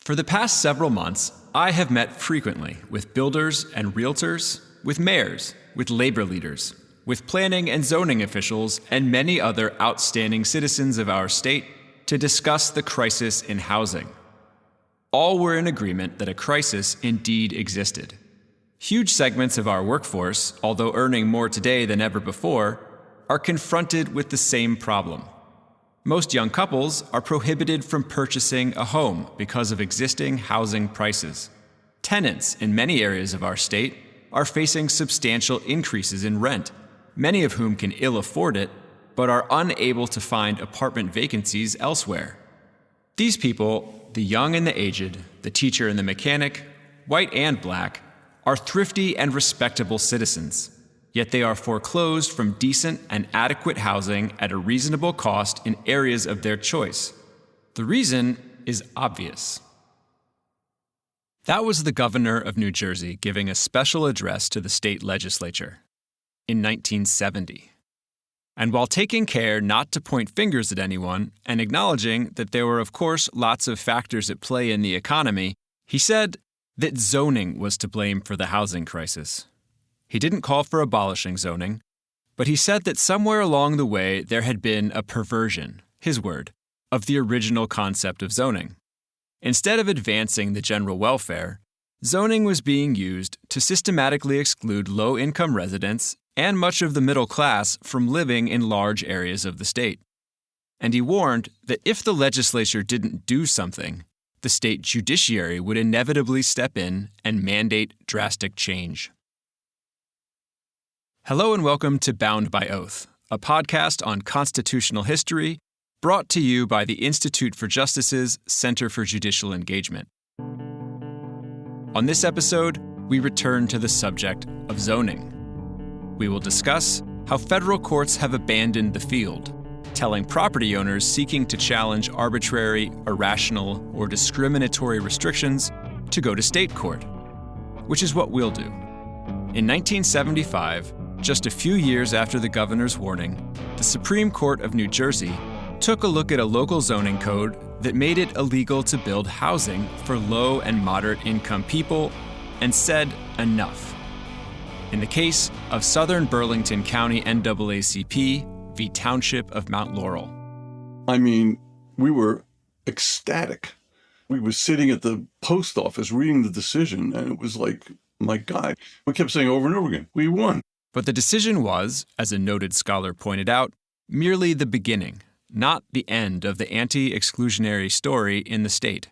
For the past several months, I have met frequently with builders and realtors, with mayors, with labor leaders, with planning and zoning officials, and many other outstanding citizens of our state to discuss the crisis in housing. All were in agreement that a crisis indeed existed. Huge segments of our workforce, although earning more today than ever before, are confronted with the same problem. Most young couples are prohibited from purchasing a home because of existing housing prices. Tenants in many areas of our state are facing substantial increases in rent, many of whom can ill afford it, but are unable to find apartment vacancies elsewhere. These people, the young and the aged, the teacher and the mechanic, white and black, are thrifty and respectable citizens. Yet they are foreclosed from decent and adequate housing at a reasonable cost in areas of their choice. The reason is obvious. That was the governor of New Jersey giving a special address to the state legislature in 1970. And while taking care not to point fingers at anyone and acknowledging that there were, of course, lots of factors at play in the economy, he said that zoning was to blame for the housing crisis. He didn't call for abolishing zoning, but he said that somewhere along the way there had been a perversion, his word, of the original concept of zoning. Instead of advancing the general welfare, zoning was being used to systematically exclude low-income residents and much of the middle class from living in large areas of the state. And he warned that if the legislature didn't do something, the state judiciary would inevitably step in and mandate drastic change. Hello and welcome to Bound by Oath, a podcast on constitutional history brought to you by the Institute for Justice's Center for Judicial Engagement. On this episode, we return to the subject of zoning. We will discuss how federal courts have abandoned the field, telling property owners seeking to challenge arbitrary, irrational, or discriminatory restrictions to go to state court, which is what we'll do. In 1975, just a few years after the governor's warning, the Supreme Court of New Jersey took a look at a local zoning code that made it illegal to build housing for low and moderate income people and said enough. In the case of Southern Burlington County NAACP v. Township of Mount Laurel. I mean, we were ecstatic. We were sitting at the post office reading the decision, and it was like, my God. We kept saying over and over again, we won. But the decision was, as a noted scholar pointed out, merely the beginning, not the end of the anti-exclusionary story in the state.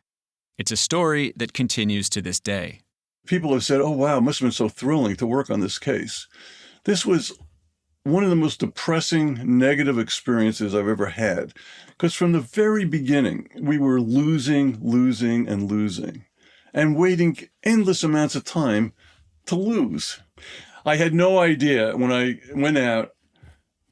It's a story that continues to this day. People have said, oh, wow, it must have been so thrilling to work on this case. This was one of the most depressing, negative experiences I've ever had. Because from the very beginning, we were losing, and waiting endless amounts of time to lose. I had no idea when I went out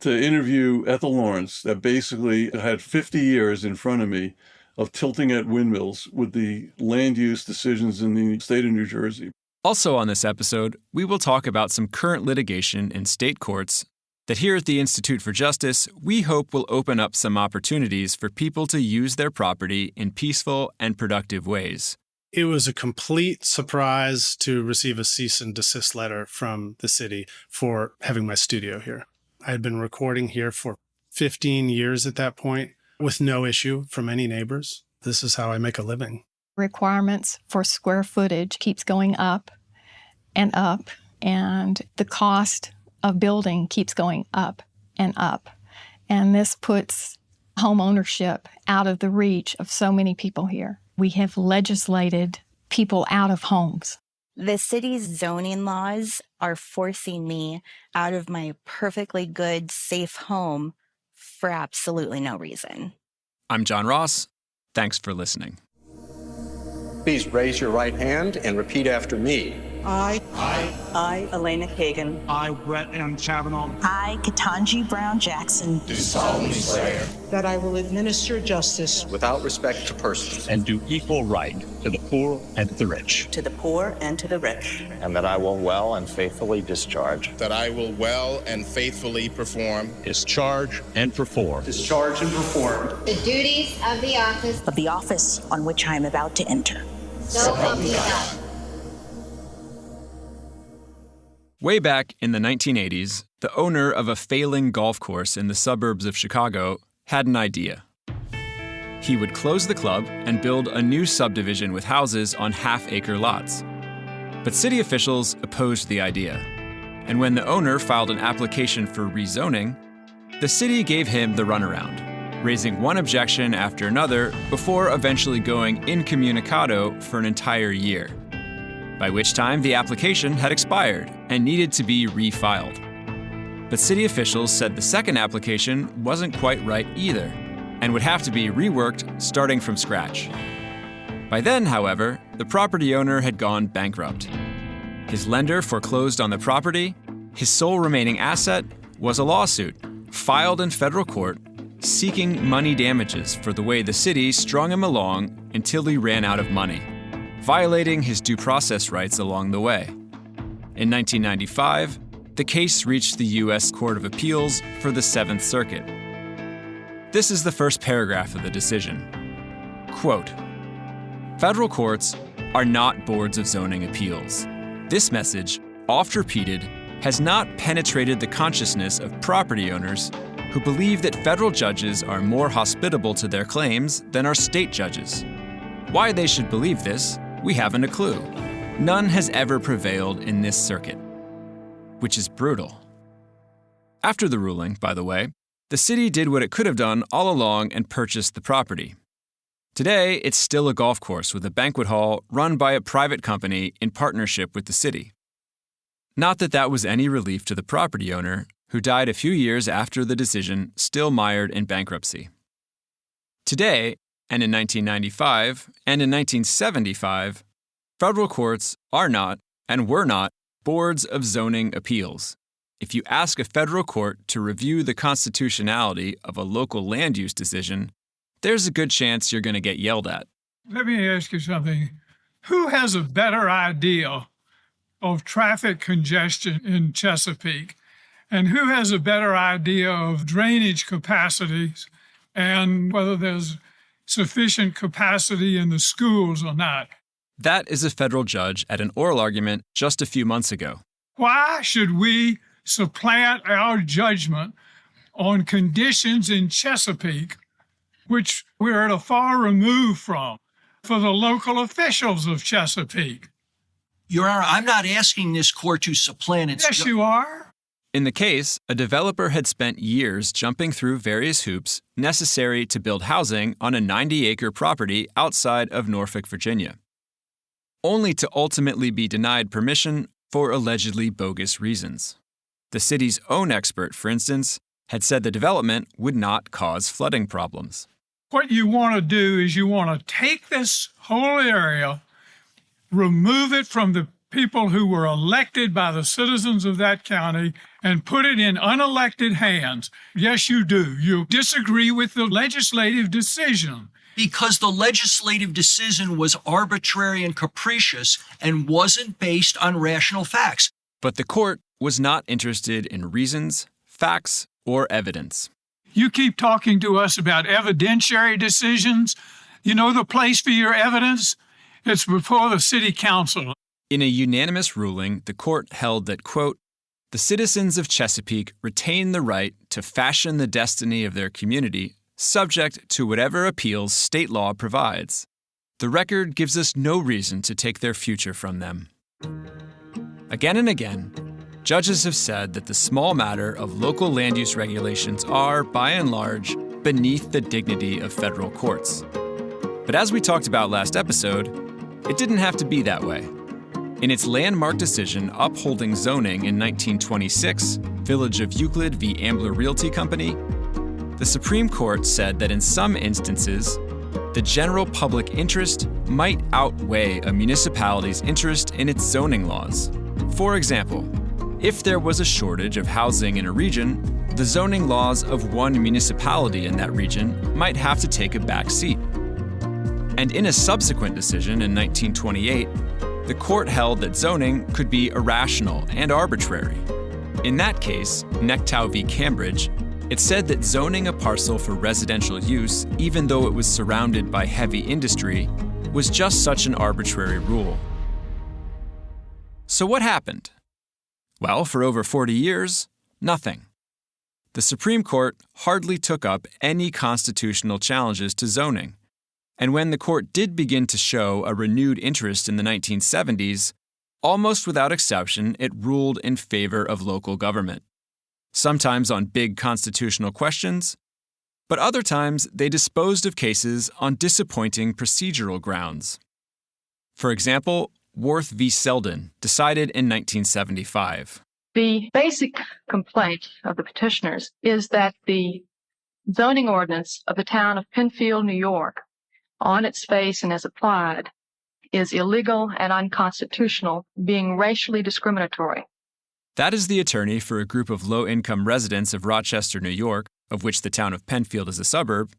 to interview Ethel Lawrence that basically I had 50 years in front of me of tilting at windmills with the land use decisions in the state of New Jersey. Also on this episode, we will talk about some current litigation in state courts that here at the Institute for Justice, we hope will open up some opportunities for people to use their property in peaceful and productive ways. It was a complete surprise to receive a cease and desist letter from the city for having my studio here. I had been recording here for 15 years at that point with no issue from any neighbors. This is how I make a living. Requirements for square footage keeps going up, and the cost of building keeps going up. And this puts home ownership out of the reach of so many people here. We have legislated people out of homes. The city's zoning laws are forcing me out of my perfectly good, safe home for absolutely no reason. I'm John Ross. Thanks for listening. Please raise your right hand and repeat after me. I, Elena Kagan. I, Brett M. Kavanaugh. I, Ketanji Brown Jackson. Do solemnly swear that I will administer justice without respect to persons and do equal right to the poor and to the rich. To the poor and to the rich. And that I will well and faithfully discharge. That I will well and faithfully perform. Discharge and perform. Discharge and perform. The duties of the office. Of the office on which I am about to enter. So help me God. Way back in the 1980s, the owner of a failing golf course in the suburbs of Chicago had an idea. He would close the club and build a new subdivision with houses on half-acre lots. But city officials opposed the idea. And when the owner filed an application for rezoning, the city gave him the runaround, raising one objection after another before eventually going incommunicado for an entire year, by which time the application had expired and needed to be refiled. But city officials said the second application wasn't quite right either, and would have to be reworked starting from scratch. By then, however, the property owner had gone bankrupt. His lender foreclosed on the property. His sole remaining asset was a lawsuit filed in federal court seeking money damages for the way the city strung him along until he ran out of money, violating his due process rights along the way. In 1995, the case reached the U.S. Court of Appeals for the Seventh Circuit. This is the first paragraph of the decision. Quote, "Federal courts are not boards of zoning appeals. This message, oft repeated, has not penetrated the consciousness of property owners who believe that federal judges are more hospitable to their claims than our state judges. Why they should believe this, we haven't a clue. None has ever prevailed in this circuit." Which is brutal. After the ruling, by the way, the city did what it could have done all along and purchased the property. Today, it's still a golf course with a banquet hall run by a private company in partnership with the city. Not that that was any relief to the property owner, who died a few years after the decision, still mired in bankruptcy. Today, and in 1995, and in 1975, federal courts are not, and were not, boards of zoning appeals. If you ask a federal court to review the constitutionality of a local land use decision, there's a good chance you're going to get yelled at. Let me ask you something. Who has a better idea of traffic congestion in Chesapeake? And who has a better idea of drainage capacities and whether there's sufficient capacity in the schools or not? That is a federal judge at an oral argument just a few months ago. Why should we supplant our judgment on conditions in Chesapeake, which we're at a far remove from, for the local officials of Chesapeake? Your Honor, I'm not asking this court to supplant its... Yes, you are. In the case, a developer had spent years jumping through various hoops necessary to build housing on a 90-acre property outside of Norfolk, Virginia, only to ultimately be denied permission for allegedly bogus reasons. The city's own expert, for instance, had said the development would not cause flooding problems. What you want to do is you want to take this whole area, remove it from the people who were elected by the citizens of that county, and put it in unelected hands. Yes, you do. You disagree with the legislative decision. Because the legislative decision was arbitrary and capricious and wasn't based on rational facts. But the court was not interested in reasons, facts, or evidence. You keep talking to us about evidentiary decisions. You know the place for your evidence? It's before the city council. In a unanimous ruling, the court held that, quote, "The citizens of Chesapeake retain the right to fashion the destiny of their community subject to whatever appeals state law provides. The record gives us no reason to take their future from them." Again and again, judges have said that the small matter of local land use regulations are, by and large, beneath the dignity of federal courts. But as we talked about last episode, it didn't have to be that way. In its landmark decision upholding zoning in 1926, Village of Euclid v. Ambler Realty Company, the Supreme Court said that in some instances, the general public interest might outweigh a municipality's interest in its zoning laws. For example, if there was a shortage of housing in a region, the zoning laws of one municipality in that region might have to take a back seat. And in a subsequent decision in 1928, the court held that zoning could be irrational and arbitrary. In that case, Nectow v. Cambridge, it said that zoning a parcel for residential use, even though it was surrounded by heavy industry, was just such an arbitrary rule. So what happened? Well, for over 40 years, nothing. The Supreme Court hardly took up any constitutional challenges to zoning. And when the court did begin to show a renewed interest in the 1970s, almost without exception, it ruled in favor of local government. Sometimes on big constitutional questions, but other times they disposed of cases on disappointing procedural grounds. For example, Worth v. Selden, decided in 1975. The basic complaint of the petitioners is that the zoning ordinance of the town of Penfield, New York, on its face and as applied, is illegal and unconstitutional, being racially discriminatory. That is the attorney for a group of low-income residents of Rochester, New York, of which the town of Penfield is a suburb,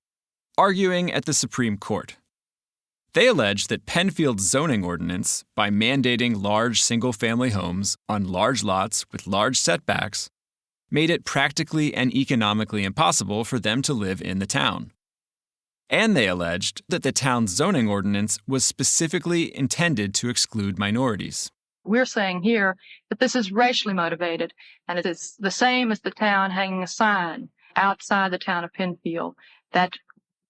arguing at the Supreme Court. They allege that Penfield's zoning ordinance, by mandating large single-family homes on large lots with large setbacks, made it practically and economically impossible for them to live in the town. And they alleged that the town's zoning ordinance was specifically intended to exclude minorities. We're saying here that this is racially motivated, and it is the same as the town hanging a sign outside the town of Penfield that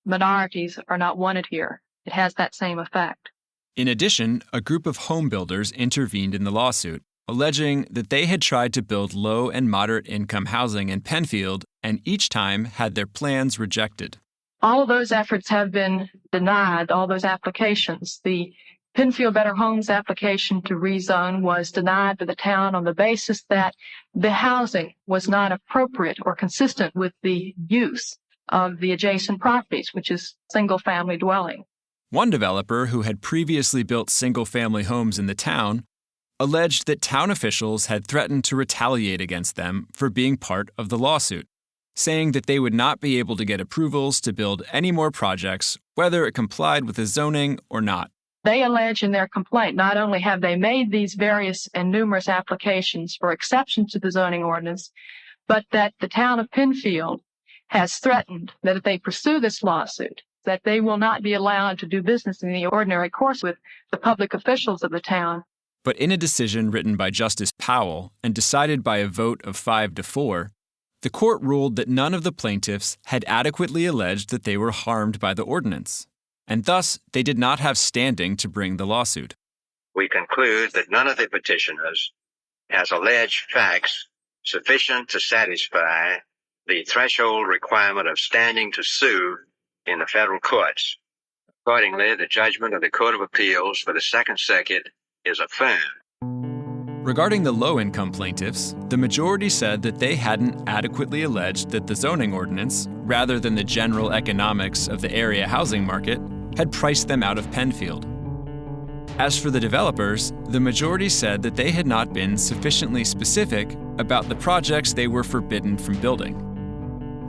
minorities are not wanted here. It has that same effect. In addition, a group of home builders intervened in the lawsuit, alleging that they had tried to build low and moderate income housing in Penfield and each time had their plans rejected. All of those efforts have been denied, all those applications. The Penfield Better Homes application to rezone was denied by the town on the basis that the housing was not appropriate or consistent with the use of the adjacent properties, which is single-family dwelling. One developer who had previously built single-family homes in the town alleged that town officials had threatened to retaliate against them for being part of the lawsuit, saying that they would not be able to get approvals to build any more projects, whether it complied with the zoning or not. They allege in their complaint not only have they made these various and numerous applications for exception to the zoning ordinance, but that the town of Penfield has threatened that if they pursue this lawsuit, that they will not be allowed to do business in the ordinary course with the public officials of the town. But in a decision written by Justice Powell and decided by a vote of 5-4, the court ruled that none of the plaintiffs had adequately alleged that they were harmed by the ordinance, and thus they did not have standing to bring the lawsuit. We conclude that none of the petitioners has alleged facts sufficient to satisfy the threshold requirement of standing to sue in the federal courts. Accordingly, the judgment of the Court of Appeals for the Second Circuit is affirmed. Regarding the low-income plaintiffs, the majority said that they hadn't adequately alleged that the zoning ordinance, rather than the general economics of the area housing market, had priced them out of Penfield. As for the developers, the majority said that they had not been sufficiently specific about the projects they were forbidden from building.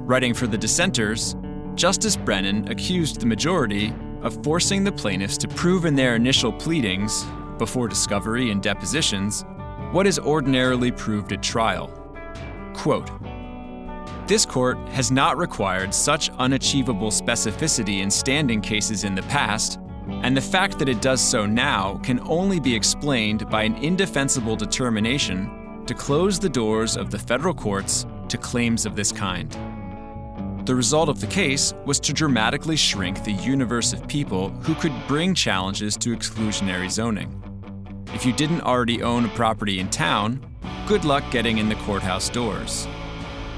Writing for the dissenters, Justice Brennan accused the majority of forcing the plaintiffs to prove in their initial pleadings, before discovery and depositions, what is ordinarily proved at trial. Quote, "This court has not required such unachievable specificity in standing cases in the past, and the fact that it does so now can only be explained by an indefensible determination to close the doors of the federal courts to claims of this kind." The result of the case was to dramatically shrink the universe of people who could bring challenges to exclusionary zoning. If you didn't already own a property in town, good luck getting in the courthouse doors.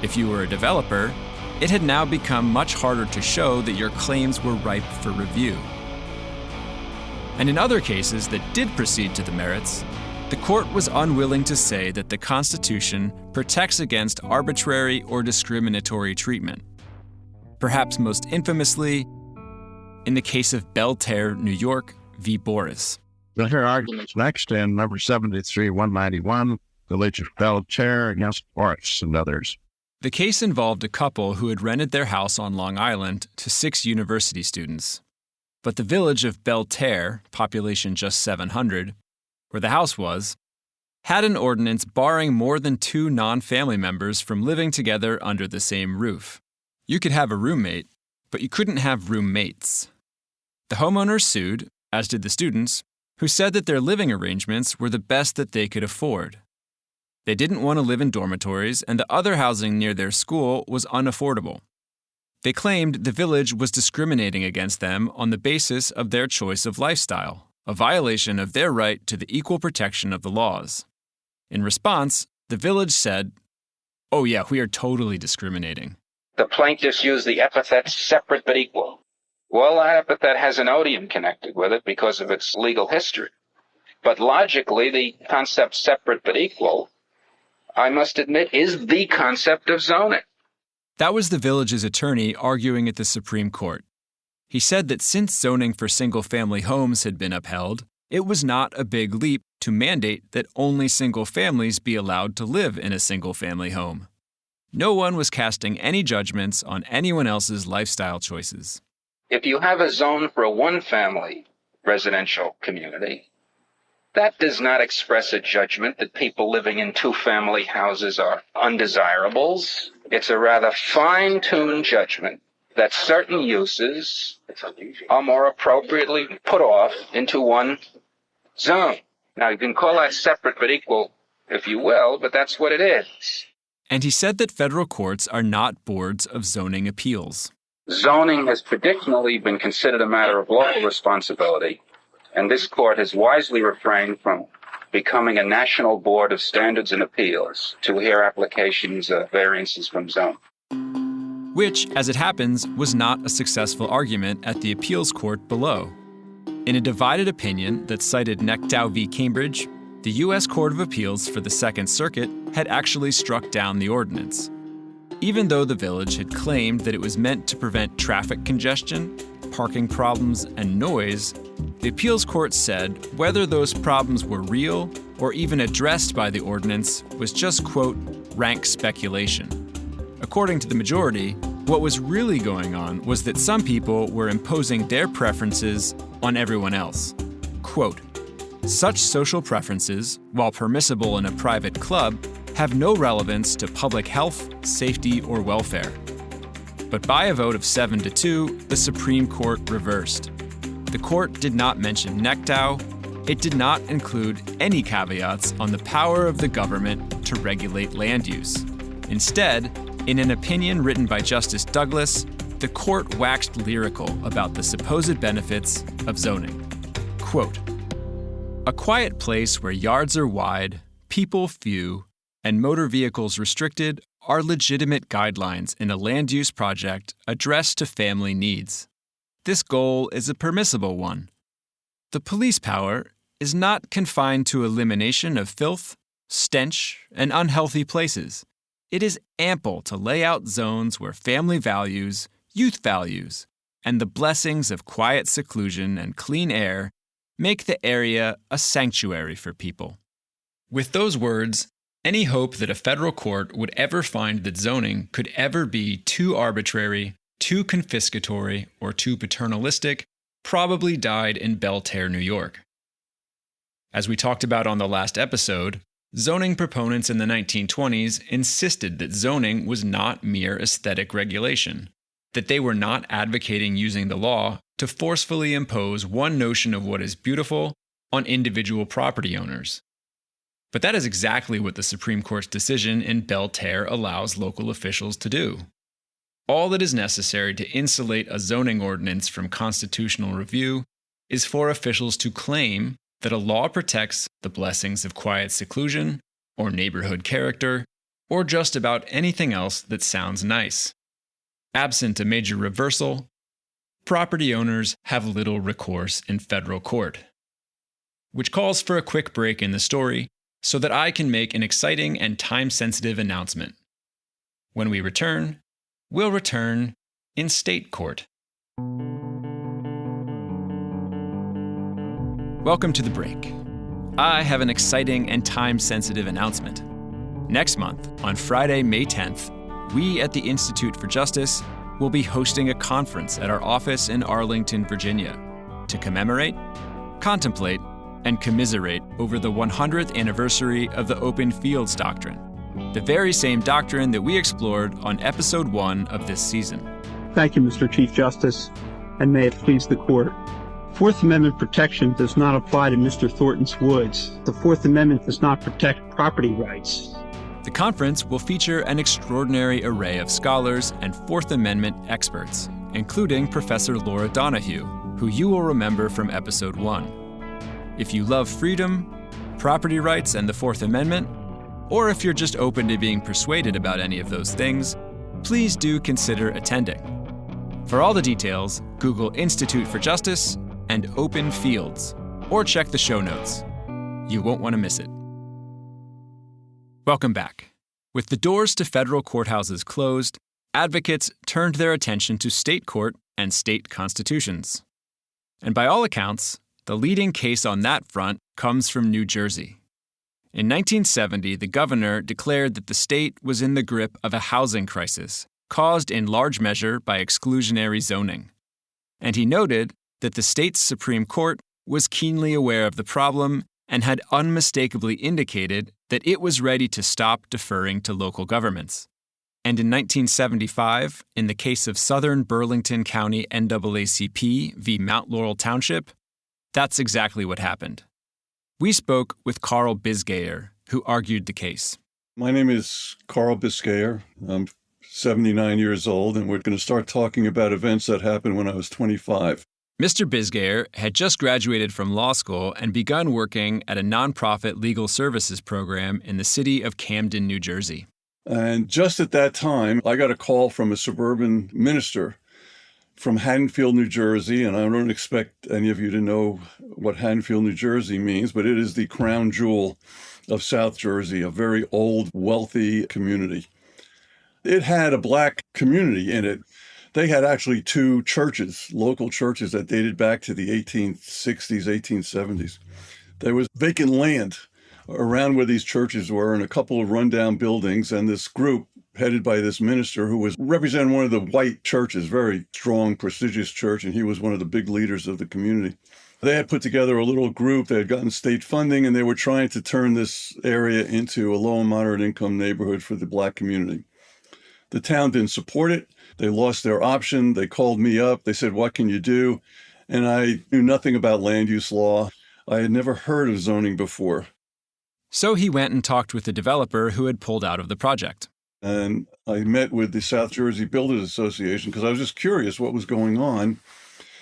If you were a developer, it had now become much harder to show that your claims were ripe for review. And in other cases that did proceed to the merits, the court was unwilling to say that the Constitution protects against arbitrary or discriminatory treatment. Perhaps most infamously, in the case of Belterre, New York v. Boris. We'll hear arguments next in number 73-191, Village of Belterre against Boris and others. The case involved a couple who had rented their house on Long Island to 6 university students. But the village of Belterre, population just 700, where the house was, had an ordinance barring more than 2 non-family members from living together under the same roof. You could have a roommate, but you couldn't have roommates. The homeowners sued, as did the students, who said that their living arrangements were the best that they could afford. They didn't want to live in dormitories, and the other housing near their school was unaffordable. They claimed the village was discriminating against them on the basis of their choice of lifestyle, a violation of their right to the equal protection of the laws. In response, the village said, "Oh yeah, we are totally discriminating." The plaintiffs use the epithet separate but equal. Well, that epithet has an odium connected with it because of its legal history. But logically, the concept separate but equal, I must admit, is the concept of zoning. That was the village's attorney arguing at the Supreme Court. He said that since zoning for single-family homes had been upheld, it was not a big leap to mandate that only single families be allowed to live in a single-family home. No one was casting any judgments on anyone else's lifestyle choices. If you have a zone for a one-family residential community, that does not express a judgment that people living in two-family houses are undesirables. It's a rather fine-tuned judgment that certain uses are more appropriately put off into one zone. Now, you can call that separate but equal, if you will, but that's what it is. And he said that federal courts are not boards of zoning appeals. Zoning has traditionally been considered a matter of local responsibility, and this court has wisely refrained from becoming a national board of standards and appeals to hear applications of variances from zone. Which, as it happens, was not a successful argument at the appeals court below. In a divided opinion that cited Nectow v. Cambridge, the U.S. Court of Appeals for the Second Circuit had actually struck down the ordinance. Even though the village had claimed that it was meant to prevent traffic congestion, parking problems, and noise, the appeals court said whether those problems were real or even addressed by the ordinance was just, quote, rank speculation. According to the majority, what was really going on was that some people were imposing their preferences on everyone else. Quote, such social preferences, while permissible in a private club, have no relevance to public health, safety, or welfare. But by a vote of 7-2, the Supreme Court reversed. The court did not mention Nectow. It did not include any caveats on the power of the government to regulate land use. Instead, in an opinion written by Justice Douglas, the court waxed lyrical about the supposed benefits of zoning. Quote, a quiet place where yards are wide, people few, and motor vehicles restricted are legitimate guidelines in a land use project addressed to family needs. This goal is a permissible one. The police power is not confined to elimination of filth, stench, and unhealthy places. It is ample to lay out zones where family values, youth values, and the blessings of quiet seclusion and clean air make the area a sanctuary for people. With those words, any hope that a federal court would ever find that zoning could ever be too arbitrary, too confiscatory, or too paternalistic probably died in Belterre, New York. As we talked about on the last episode, zoning proponents in the 1920s insisted that zoning was not mere aesthetic regulation, that they were not advocating using the law to forcefully impose one notion of what is beautiful on individual property owners. But that is exactly what the Supreme Court's decision in Belterre allows local officials to do. All that is necessary to insulate a zoning ordinance from constitutional review is for officials to claim that a law protects the blessings of quiet seclusion, or neighborhood character, or just about anything else that sounds nice. Absent a major reversal, property owners have little recourse in federal court. Which calls for a quick break in the story so that I can make an exciting and time-sensitive announcement. When we return, we'll return in state court. Welcome to the break. I have an exciting and time-sensitive announcement. Next month, on Friday, May 10th, we at the Institute for Justice will be hosting a conference at our office in Arlington, Virginia, to commemorate, contemplate, and commiserate over the 100th anniversary of the Open Fields Doctrine, the very same doctrine that we explored on Episode 1 of this season. Thank you, Mr. Chief Justice, and may it please the Court. Fourth Amendment protection does not apply to Mr. Thornton's woods. The Fourth Amendment does not protect property rights. The conference will feature an extraordinary array of scholars and Fourth Amendment experts, including Professor Laura Donahue, who you will remember from episode 1. If you love freedom, property rights, and the Fourth Amendment, or if you're just open to being persuaded about any of those things, please do consider attending. For all the details, Google Institute for Justice and Open Fields, or check the show notes. You won't want to miss it. Welcome back. With the doors to federal courthouses closed, advocates turned their attention to state court and state constitutions. And by all accounts, the leading case on that front comes from New Jersey. In 1970, the governor declared that the state was in the grip of a housing crisis, caused in large measure by exclusionary zoning. And he noted that the state's Supreme Court was keenly aware of the problem and had unmistakably indicated that it was ready to stop deferring to local governments. And in 1975, in the case of Southern Burlington County NAACP v. Mount Laurel Township, that's exactly what happened. We spoke with Carl Bisgayer, who argued the case. My name is Carl Bisgayer. I'm 79 years old, and we're going to start talking about events that happened when I was 25. Mr. Bisgayer had just graduated from law school and begun working at a nonprofit legal services program in the city of Camden, New Jersey. And just at that time, I got a call from a suburban minister from Haddonfield, New Jersey, and I don't expect any of you to know what Haddonfield, New Jersey means, but it is the crown jewel of South Jersey, a very old, wealthy community. It had a black community in it. They had actually 2 churches, local churches that dated back to the 1860s, 1870s. There was vacant land around where these churches were and a couple of rundown buildings, and this group headed by this minister who was representing one of the white churches, very strong, prestigious church, and he was one of the big leaders of the community. They had put together a little group. They had gotten state funding, and they were trying to turn this area into a low and moderate income neighborhood for the black community. The town didn't support it. They lost their option. They called me up. They said, "What can you do?" And I knew nothing about land use law. I had never heard of zoning before. So he went and talked with the developer who had pulled out of the project. And I met with the South Jersey Builders Association because I was just curious what was going on.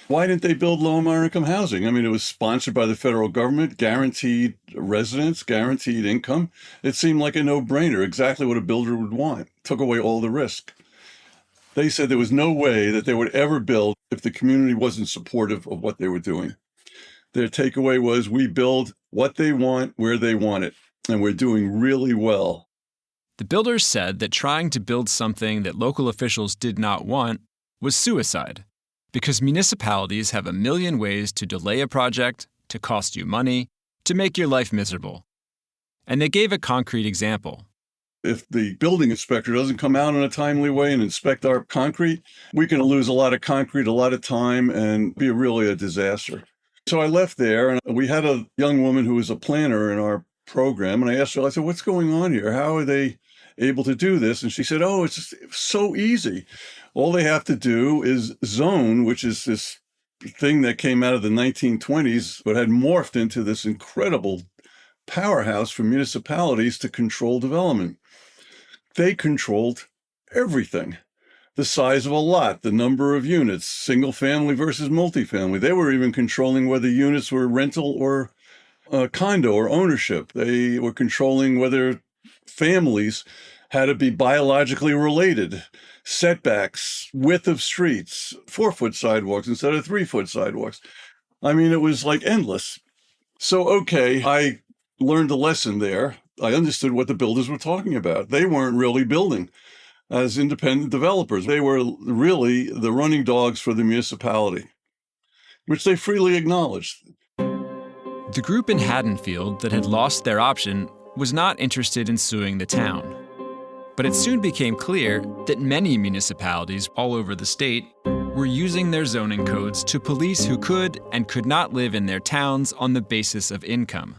Why didn't they build low and moderate income housing? I mean, it was sponsored by the federal government, guaranteed residence, guaranteed income. It seemed like a no-brainer, exactly what a builder would want. Took away all the risk. They said there was no way that they would ever build if the community wasn't supportive of what they were doing. Their takeaway was, we build what they want, where they want it, and we're doing really well. The builders said that trying to build something that local officials did not want was suicide, because municipalities have a million ways to delay a project, to cost you money, to make your life miserable. And they gave a concrete example. If the building inspector doesn't come out in a timely way and inspect our concrete, we can lose a lot of concrete, a lot of time, and be really a disaster. So I left there, and we had a young woman who was a planner in our program, and I asked her, I said, "What's going on here? How are they able to do this?" And she said, "Oh, it's so easy. All they have to do is zone," which is this thing that came out of the 1920s, but had morphed into this incredible powerhouse for municipalities to control development. They controlled everything. The size of a lot, the number of units, single family versus multifamily. They were even controlling whether units were rental or condo or ownership. They were controlling whether families had to be biologically related, setbacks, width of streets, 4-foot sidewalks instead of 3-foot sidewalks. I mean, it was like endless. So, okay, I learned a lesson there. I understood what the builders were talking about. They weren't really building as independent developers. They were really the running dogs for the municipality, which they freely acknowledged. The group in Haddonfield that had lost their option was not interested in suing the town. But it soon became clear that many municipalities all over the state were using their zoning codes to police who could and could not live in their towns on the basis of income.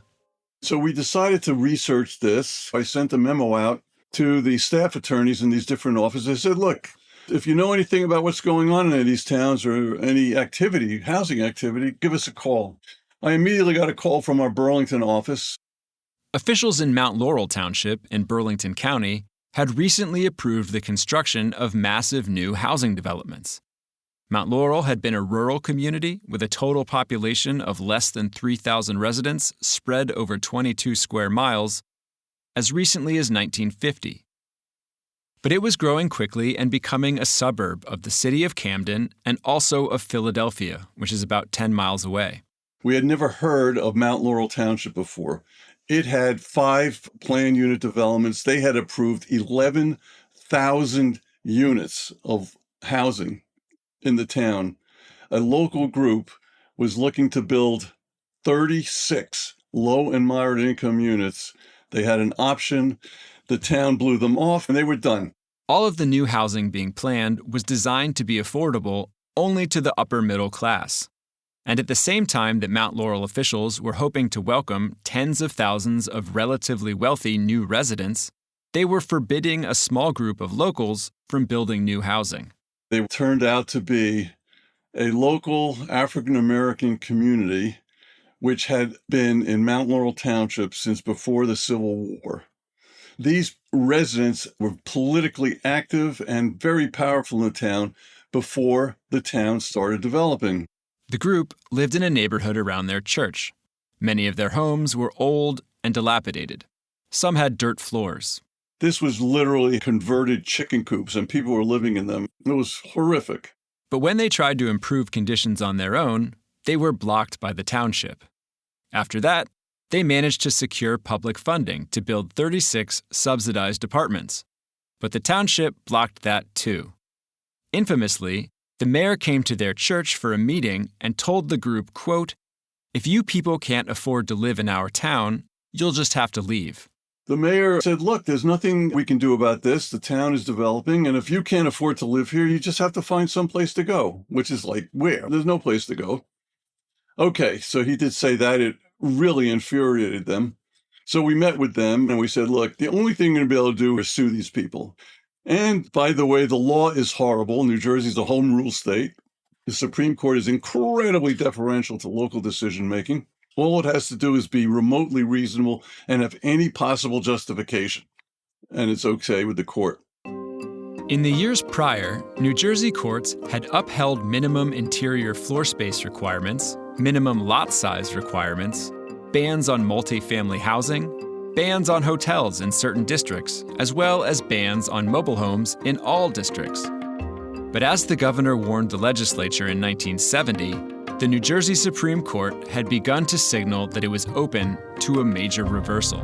So we decided to research this. I sent a memo out to the staff attorneys in these different offices. I said, look, If you know anything about what's going on in any of these towns or any activity, housing activity, give us a call. I immediately got a call from our Burlington office. Officials in Mount Laurel Township in Burlington County had recently approved the construction of massive new housing developments. Mount Laurel had been a rural community with a total population of less than 3,000 residents spread over 22 square miles as recently as 1950. But it was growing quickly and becoming a suburb of the city of Camden and also of Philadelphia, which is about 10 miles away. We had never heard of Mount Laurel Township before. It had 5 planned unit developments. They had approved 11,000 units of housing in the town. A local group was looking to build 36 low and moderate income units. They had an option. The town blew them off, and they were done. All of the new housing being planned was designed to be affordable only to the upper middle class. And at the same time that Mount Laurel officials were hoping to welcome tens of thousands of relatively wealthy new residents, they were forbidding a small group of locals from building new housing. They turned out to be a local African-American community which had been in Mount Laurel Township since before the Civil War. These residents were politically active and very powerful in the town before the town started developing. The group lived in a neighborhood around their church. Many of their homes were old and dilapidated. Some had dirt floors. This was literally converted chicken coops, and people were living in them. It was horrific. But when they tried to improve conditions on their own, they were blocked by the township. After that, they managed to secure public funding to build 36 subsidized apartments. But the township blocked that too. Infamously, the mayor came to their church for a meeting and told the group, quote, "If you people can't afford to live in our town, you'll just have to leave." The mayor said, look, there's nothing we can do about this. The town is developing, and if you can't afford to live here, you just have to find some place to go, which is like, where? There's no place to go. Okay, so he did say that. It really infuriated them. So we met with them, and we said, look, the only thing you're going to be able to do is sue these people. And by the way, the law is horrible. New Jersey's a home rule state. The Supreme Court is incredibly deferential to local decision-making. All it has to do is be remotely reasonable and have any possible justification. And it's okay with the court. In the years prior, New Jersey courts had upheld minimum interior floor space requirements, minimum lot size requirements, bans on multifamily housing, bans on hotels in certain districts, as well as bans on mobile homes in all districts. But as the governor warned the legislature in 1970, the New Jersey Supreme Court had begun to signal that it was open to a major reversal.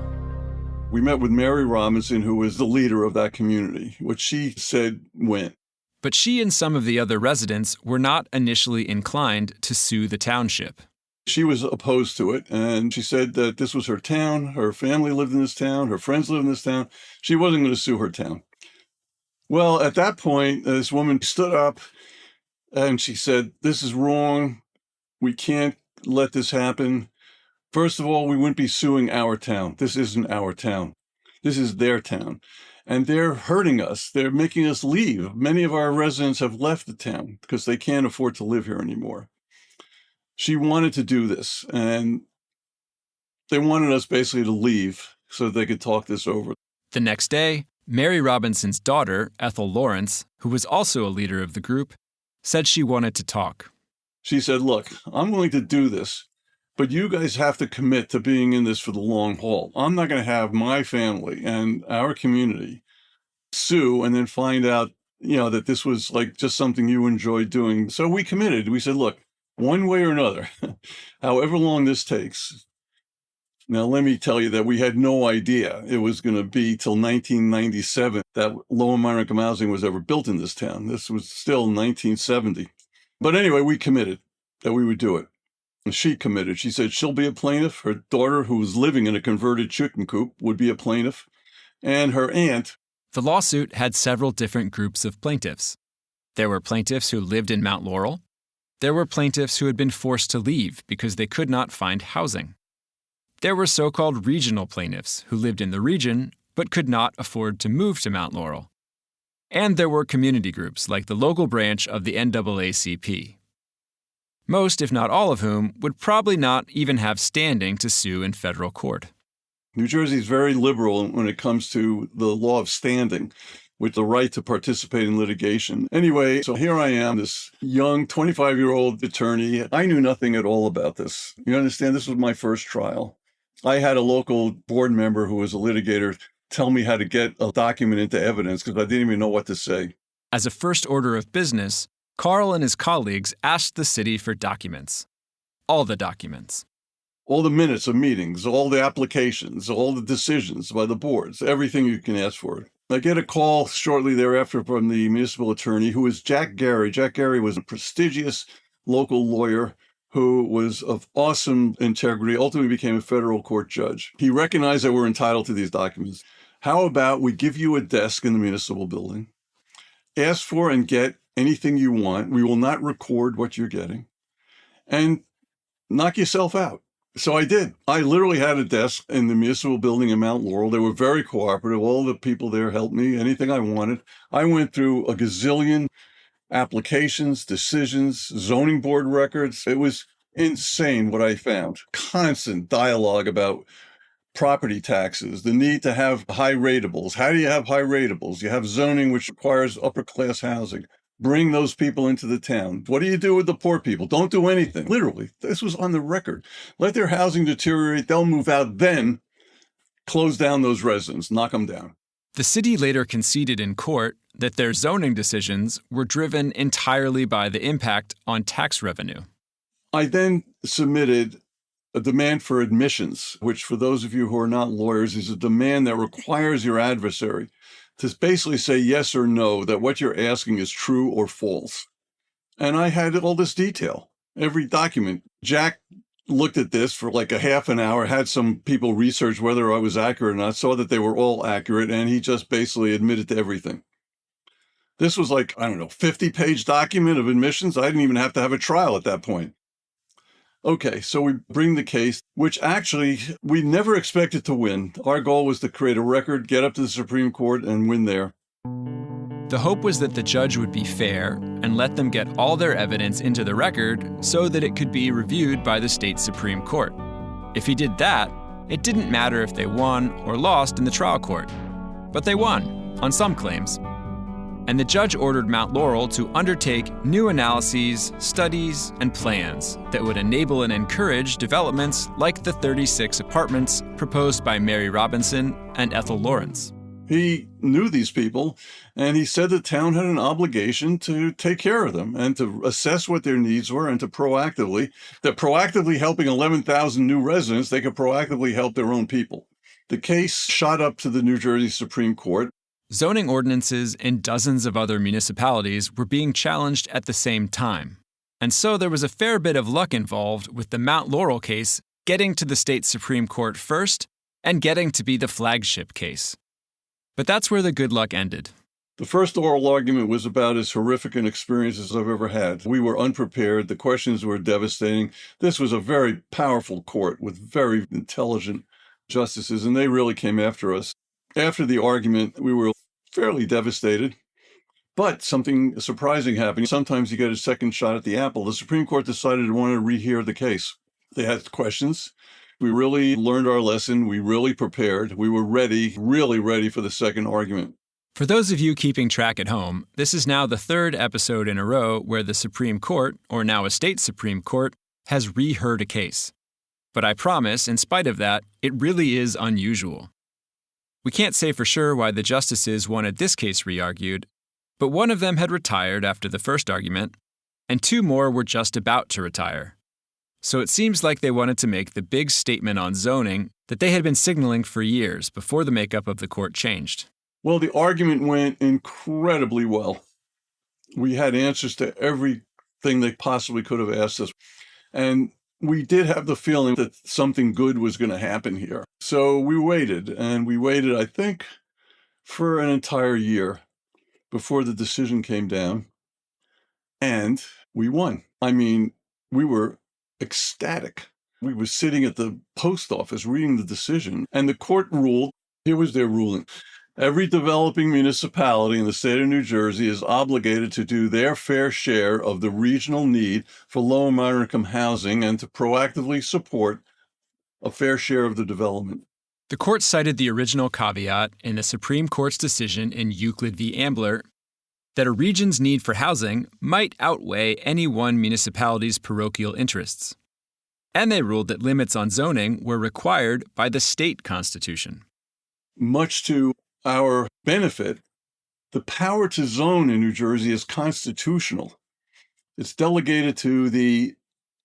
We met with Mary Robinson, who was the leader of that community. What she said went. But she and some of the other residents were not initially inclined to sue the township. She was opposed to it, and she said that this was her town, her family lived in this town, her friends lived in this town. She wasn't going to sue her town. Well, at that point, this woman stood up and she said, this is wrong. We can't let this happen. First of all, we wouldn't be suing our town. This isn't our town. This is their town. And they're hurting us. They're making us leave. Many of our residents have left the town because they can't afford to live here anymore. She wanted to do this, and they wanted us basically to leave so they could talk this over. The next day, Mary Robinson's daughter, Ethel Lawrence, who was also a leader of the group, said she wanted to talk. She said, look, I'm willing to do this, but you guys have to commit to being in this for the long haul. I'm not going to have my family and our community sue and then find out, that this was like just something you enjoyed doing. So we committed. We said, look, one way or another, however long this takes. Now, let me tell you that we had no idea it was going to be till 1997 that low and moderate income housing was ever built in this town. This was still 1970. But anyway, we committed that we would do it. And she committed. She said she'll be a plaintiff. Her daughter, who was living in a converted chicken coop, would be a plaintiff. And her aunt. The lawsuit had several different groups of plaintiffs. There were plaintiffs who lived in Mount Laurel. There were plaintiffs who had been forced to leave because they could not find housing. There were so-called regional plaintiffs who lived in the region but could not afford to move to Mount Laurel. And there were community groups like the local branch of the NAACP. Most, if not all of whom, would probably not even have standing to sue in federal court. New Jersey is very liberal when it comes to the law of standing, with the right to participate in litigation. Anyway, so here I am, this young 25-year-old attorney. I knew nothing at all about this. You understand? This was my first trial. I had a local board member who was a litigator tell me how to get a document into evidence because I didn't even know what to say. As a first order of business, Carl and his colleagues asked the city for documents. All the documents. All the minutes of meetings, all the applications, all the decisions by the boards, everything you can ask for. I get a call shortly thereafter from the municipal attorney, who is Jack Gary. Jack Gary was a prestigious local lawyer who was of awesome integrity, ultimately became a federal court judge. He recognized that we're entitled to these documents. How about we give you a desk in the municipal building, ask for and get anything you want. We will not record what you're getting, and knock yourself out. So I did. I literally had a desk in the municipal building in Mount Laurel. They were very cooperative. All the people there helped me, anything I wanted. I went through a gazillion applications, decisions, zoning board records. It was insane what I found. Constant dialogue about property taxes, the need to have high ratables. How do you have high ratables? You have zoning, which requires upper class housing. Bring those people into the town. What do you do with the poor people? Don't do anything. Literally, this was on the record. Let their housing deteriorate. They'll move out. Then close down those residents, knock them down. The city later conceded in court that their zoning decisions were driven entirely by the impact on tax revenue. I then submitted a demand for admissions, which for those of you who are not lawyers is a demand that requires your adversary to basically say yes or no, that what you're asking is true or false. And I had all this detail, every document. Jack looked at this for like a half an hour, had some people research whether I was accurate or not, saw that they were all accurate, and he just basically admitted to everything. This was like, 50-page document of admissions. I didn't even have to have a trial at that point. Okay, so we bring the case, which actually we never expected to win. Our goal was to create a record, get up to the Supreme Court, and win there. The hope was that the judge would be fair and let them get all their evidence into the record so that it could be reviewed by the state Supreme Court. If he did that, it didn't matter if they won or lost in the trial court. But they won, on some claims. And the judge ordered Mount Laurel to undertake new analyses, studies, and plans that would enable and encourage developments like the 36 apartments proposed by Mary Robinson and Ethel Lawrence. He knew these people, and he said the town had an obligation to take care of them and to assess what their needs were and to proactively helping 11,000 new residents, they could proactively help their own people. The case shot up to the New Jersey Supreme Court. Zoning ordinances in dozens of other municipalities were being challenged at the same time. And so there was a fair bit of luck involved with the Mount Laurel case getting to the state Supreme Court first and getting to be the flagship case. But that's where the good luck ended. The first oral argument was about as horrific an experience as I've ever had. We were unprepared. The questions were devastating. This was a very powerful court with very intelligent justices, and they really came after us. After the argument, we were fairly devastated, but something surprising happened. Sometimes you get a second shot at the apple. The Supreme Court decided to want to rehear the case. They had questions. We really learned our lesson. We really prepared. We were ready, really ready for the second argument. For those of you keeping track at home, this is now the third episode in a row where the Supreme Court, or now a state Supreme Court, has reheard a case. But I promise, in spite of that, it really is unusual. We can't say for sure why the justices wanted this case re-argued, but one of them had retired after the first argument, and two more were just about to retire. So it seems like they wanted to make the big statement on zoning that they had been signaling for years before the makeup of the court changed. Well, the argument went incredibly well. We had answers to everything they possibly could have asked us. And we did have the feeling that something good was going to happen here. So we waited, I think, for an entire year before the decision came down. And we won. We were ecstatic. We were sitting at the post office reading the decision, and the court ruled. Here was their ruling. Every developing municipality in the state of New Jersey is obligated to do their fair share of the regional need for low and moderate income housing and to proactively support a fair share of the development. The court cited the original caveat in the Supreme Court's decision in Euclid v. Ambler that a region's need for housing might outweigh any one municipality's parochial interests. And they ruled that limits on zoning were required by the state constitution. Much to our benefit, the power to zone in New Jersey is constitutional. It's delegated to the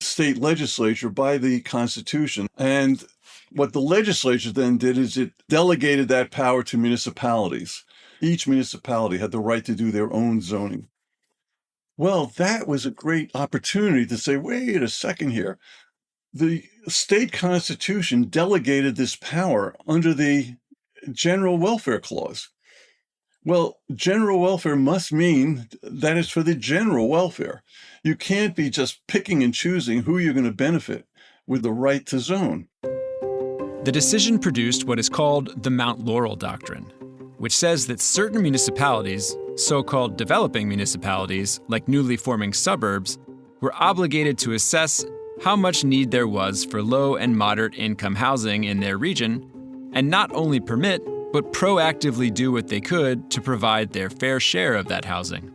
state legislature by the Constitution. And what the legislature then did is it delegated that power to municipalities. Each municipality had the right to do their own zoning. Well, that was a great opportunity to say, wait a second here. The state constitution delegated this power under the General Welfare Clause. Well, general welfare must mean that it's for the general welfare. You can't be just picking and choosing who you're going to benefit with the right to zone. The decision produced what is called the Mount Laurel doctrine, which says that certain municipalities, so-called developing municipalities like newly forming suburbs, were obligated to assess how much need there was for low and moderate income housing in their region, and not only permit, but proactively do what they could to provide their fair share of that housing.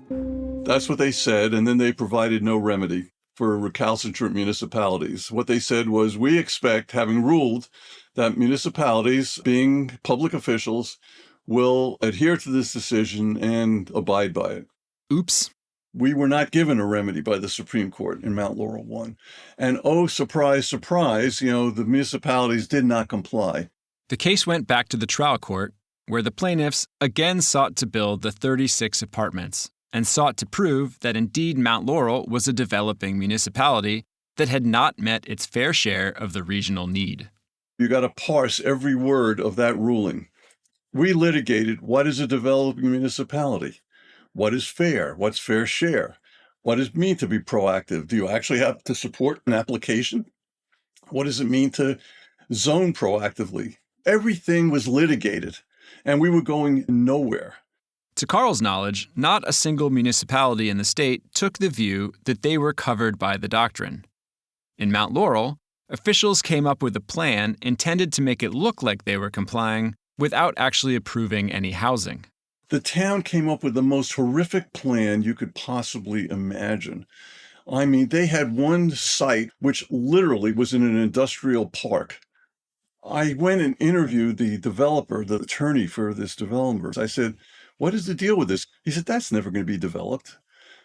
That's what they said, and then they provided no remedy for recalcitrant municipalities. What they said was, we expect, having ruled that municipalities, being public officials, will adhere to this decision and abide by it. Oops. We were not given a remedy by the Supreme Court in Mount Laurel 1. And oh, surprise, surprise, the municipalities did not comply. The case went back to the trial court, where the plaintiffs again sought to build the 36 apartments and sought to prove that indeed Mount Laurel was a developing municipality that had not met its fair share of the regional need. You got to parse every word of that ruling. We litigated what is a developing municipality? What is fair? What's fair share? What does it mean to be proactive? Do you actually have to support an application? What does it mean to zone proactively? Everything was litigated, and we were going nowhere. To Carl's knowledge, not a single municipality in the state took the view that they were covered by the doctrine. In Mount Laurel, officials came up with a plan intended to make it look like they were complying without actually approving any housing. The town came up with the most horrific plan you could possibly imagine. I mean, they had one site which literally was in an industrial park. I went and interviewed the developer, the attorney for this developer. I said, what is the deal with this? He said, that's never going to be developed.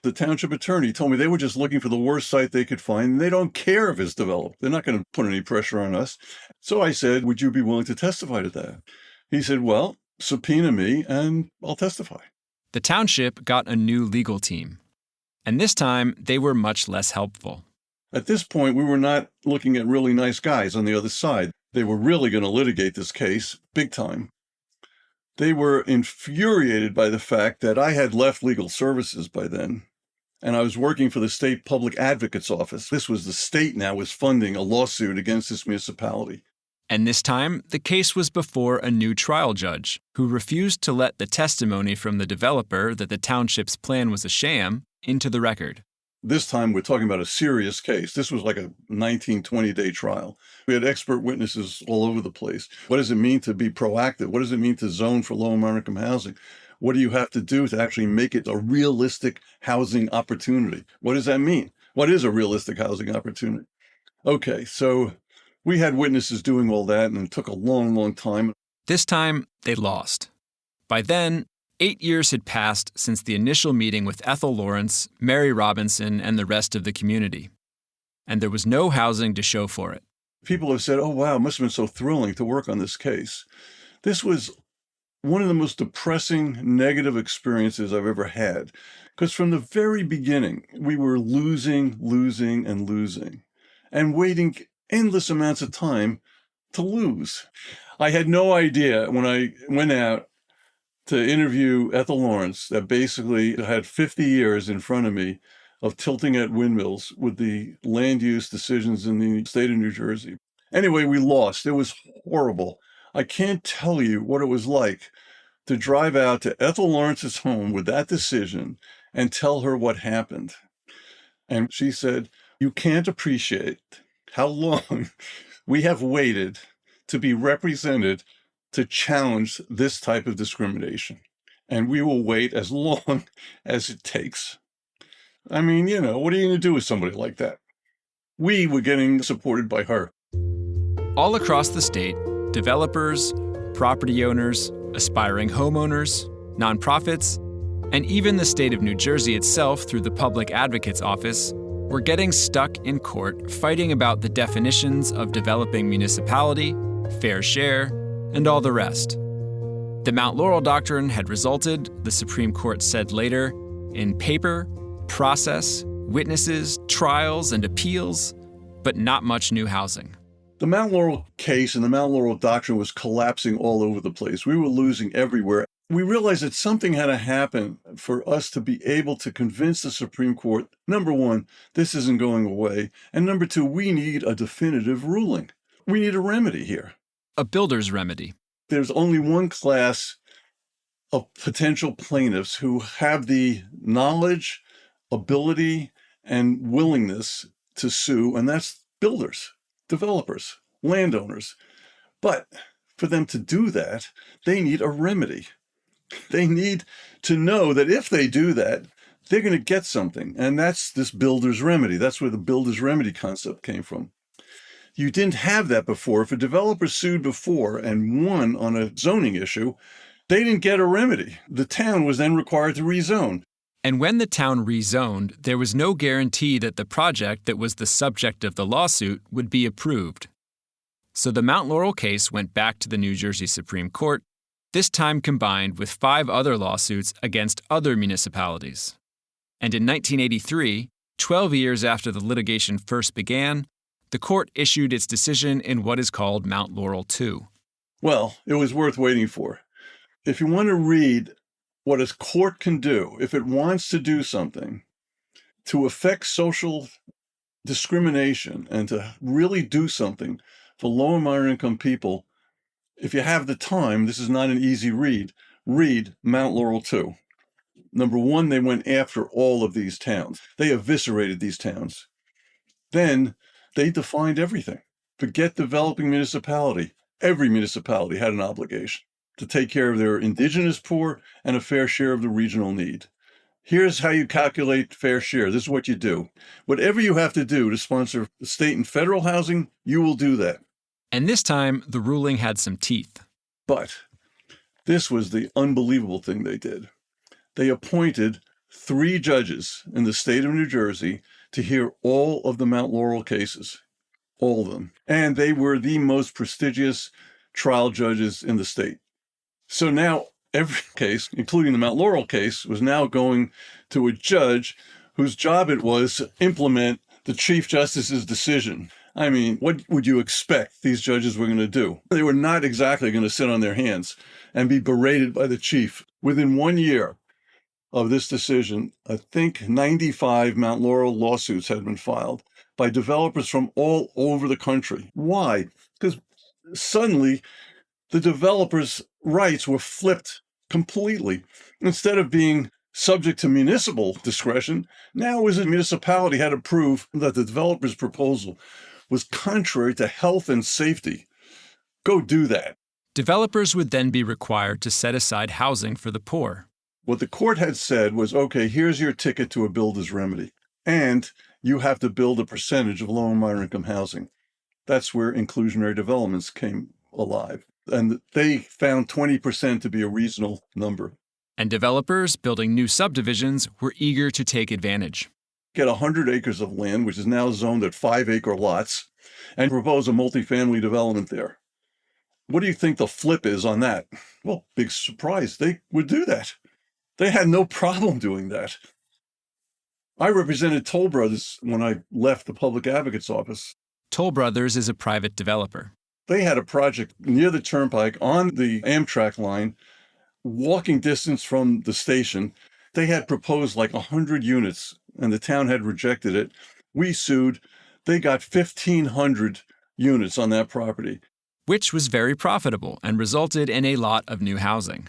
The township attorney told me they were just looking for the worst site they could find, and they don't care if it's developed. They're not going to put any pressure on us. So I said, would you be willing to testify to that? He said, well, subpoena me and I'll testify. The township got a new legal team, and this time they were much less helpful. At this point, we were not looking at really nice guys on the other side. They were really going to litigate this case big time. They were infuriated by the fact that I had left legal services by then, and I was working for the state public advocate's office. This was the state now was funding a lawsuit against this municipality. And this time, the case was before a new trial judge who refused to let the testimony from the developer that the township's plan was a sham into the record. This time, we're talking about a serious case. This was like a 19, 20-day trial. We had expert witnesses all over the place. What does it mean to be proactive? What does it mean to zone for low and moderate income housing? What do you have to do to actually make it a realistic housing opportunity? What does that mean? What is a realistic housing opportunity? Okay, so we had witnesses doing all that, and it took a long, long time. This time, they lost. By then, 8 years had passed since the initial meeting with Ethel Lawrence, Mary Robinson, and the rest of the community. And there was no housing to show for it. People have said, oh, wow, it must have been so thrilling to work on this case. This was one of the most depressing, negative experiences I've ever had. Because from the very beginning, we were losing, and waiting endless amounts of time to lose. I had no idea when I went out to interview Ethel Lawrence that basically had 50 years in front of me of tilting at windmills with the land use decisions in the state of New Jersey. Anyway, we lost. It was horrible. I can't tell you what it was like to drive out to Ethel Lawrence's home with that decision and tell her what happened. And she said, "You can't appreciate how long we have waited to be represented to challenge this type of discrimination. And we will wait as long as it takes." I mean, what are you going to do with somebody like that? We were getting supported by her. All across the state, developers, property owners, aspiring homeowners, nonprofits, and even the state of New Jersey itself through the Public Advocate's Office were getting stuck in court fighting about the definitions of developing municipality, fair share, and all the rest. The Mount Laurel doctrine had resulted, the Supreme Court said later, in paper, process, witnesses, trials, and appeals, but not much new housing. The Mount Laurel case and the Mount Laurel doctrine was collapsing all over the place. We were losing everywhere. We realized that something had to happen for us to be able to convince the Supreme Court, number one, this isn't going away, and number two, we need a definitive ruling. We need a remedy here. A builder's remedy. There's only one class of potential plaintiffs who have the knowledge, ability, and willingness to sue, and that's builders, developers, landowners. But for them to do that, they need a remedy. They need to know that if they do that, they're going to get something. And that's this builder's remedy. That's where the builder's remedy concept came from. You didn't have that before. If a developer sued before and won on a zoning issue, they didn't get a remedy. The town was then required to rezone. And when the town rezoned, there was no guarantee that the project that was the subject of the lawsuit would be approved. So the Mount Laurel case went back to the New Jersey Supreme Court, this time combined with 5 other lawsuits against other municipalities. And in 1983, 12 years after the litigation first began, the court issued its decision in what is called Mount Laurel II. Well, it was worth waiting for. If you want to read what a court can do, if it wants to do something to affect social discrimination and to really do something for low and moderate income people, if you have the time, this is not an easy read Mount Laurel II. Number one, they went after all of these towns. They eviscerated these towns. Then they defined everything. Forget developing municipality. Every municipality had an obligation to take care of their indigenous poor and a fair share of the regional need. Here's how you calculate fair share. This is what you do. Whatever you have to do to sponsor state and federal housing, you will do that. And this time, the ruling had some teeth. But this was the unbelievable thing they did. They appointed 3 judges in the state of New Jersey to hear all of the Mount Laurel cases, all of them. And they were the most prestigious trial judges in the state. So now every case, including the Mount Laurel case, was now going to a judge whose job it was to implement the Chief Justice's decision. I mean, what would you expect these judges were going to do? They were not exactly going to sit on their hands and be berated by the chief. Within 1 year of this decision, I think 95 Mount Laurel lawsuits had been filed by developers from all over the country. Why? Because suddenly the developers' rights were flipped completely. Instead of being subject to municipal discretion, now it was a municipality had to prove that the developer's proposal was contrary to health and safety. Go do that. Developers would then be required to set aside housing for the poor. What the court had said was, okay, here's your ticket to a builder's remedy. And you have to build a percentage of low and moderate income housing. That's where inclusionary developments came alive. And they found 20% to be a reasonable number. And developers building new subdivisions were eager to take advantage. Get 100 acres of land, which is now zoned at 5-acre lots, and propose a multifamily development there. What do you think the flip is on that? Well, big surprise. They would do that. They had no problem doing that. I represented Toll Brothers when I left the Public Advocate's Office. Toll Brothers is a private developer. They had a project near the turnpike on the Amtrak line, walking distance from the station. They had proposed like 100 units, and the town had rejected it. We sued. They got 1,500 units on that property. Which was very profitable and resulted in a lot of new housing.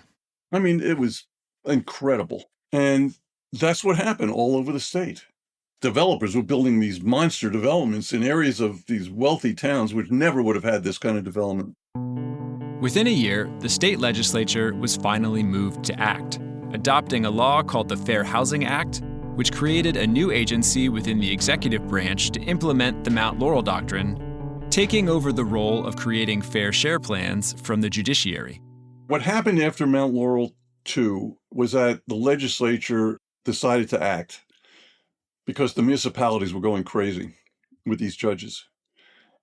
I mean, it was incredible. And that's what happened all over the state. Developers were building these monster developments in areas of these wealthy towns which never would have had this kind of development. Within a year, the state legislature was finally moved to act, adopting a law called the Fair Housing Act, which created a new agency within the executive branch to implement the Mount Laurel Doctrine, taking over the role of creating fair share plans from the judiciary. What happened after Mount Laurel 2 was that the legislature decided to act because the municipalities were going crazy with these judges.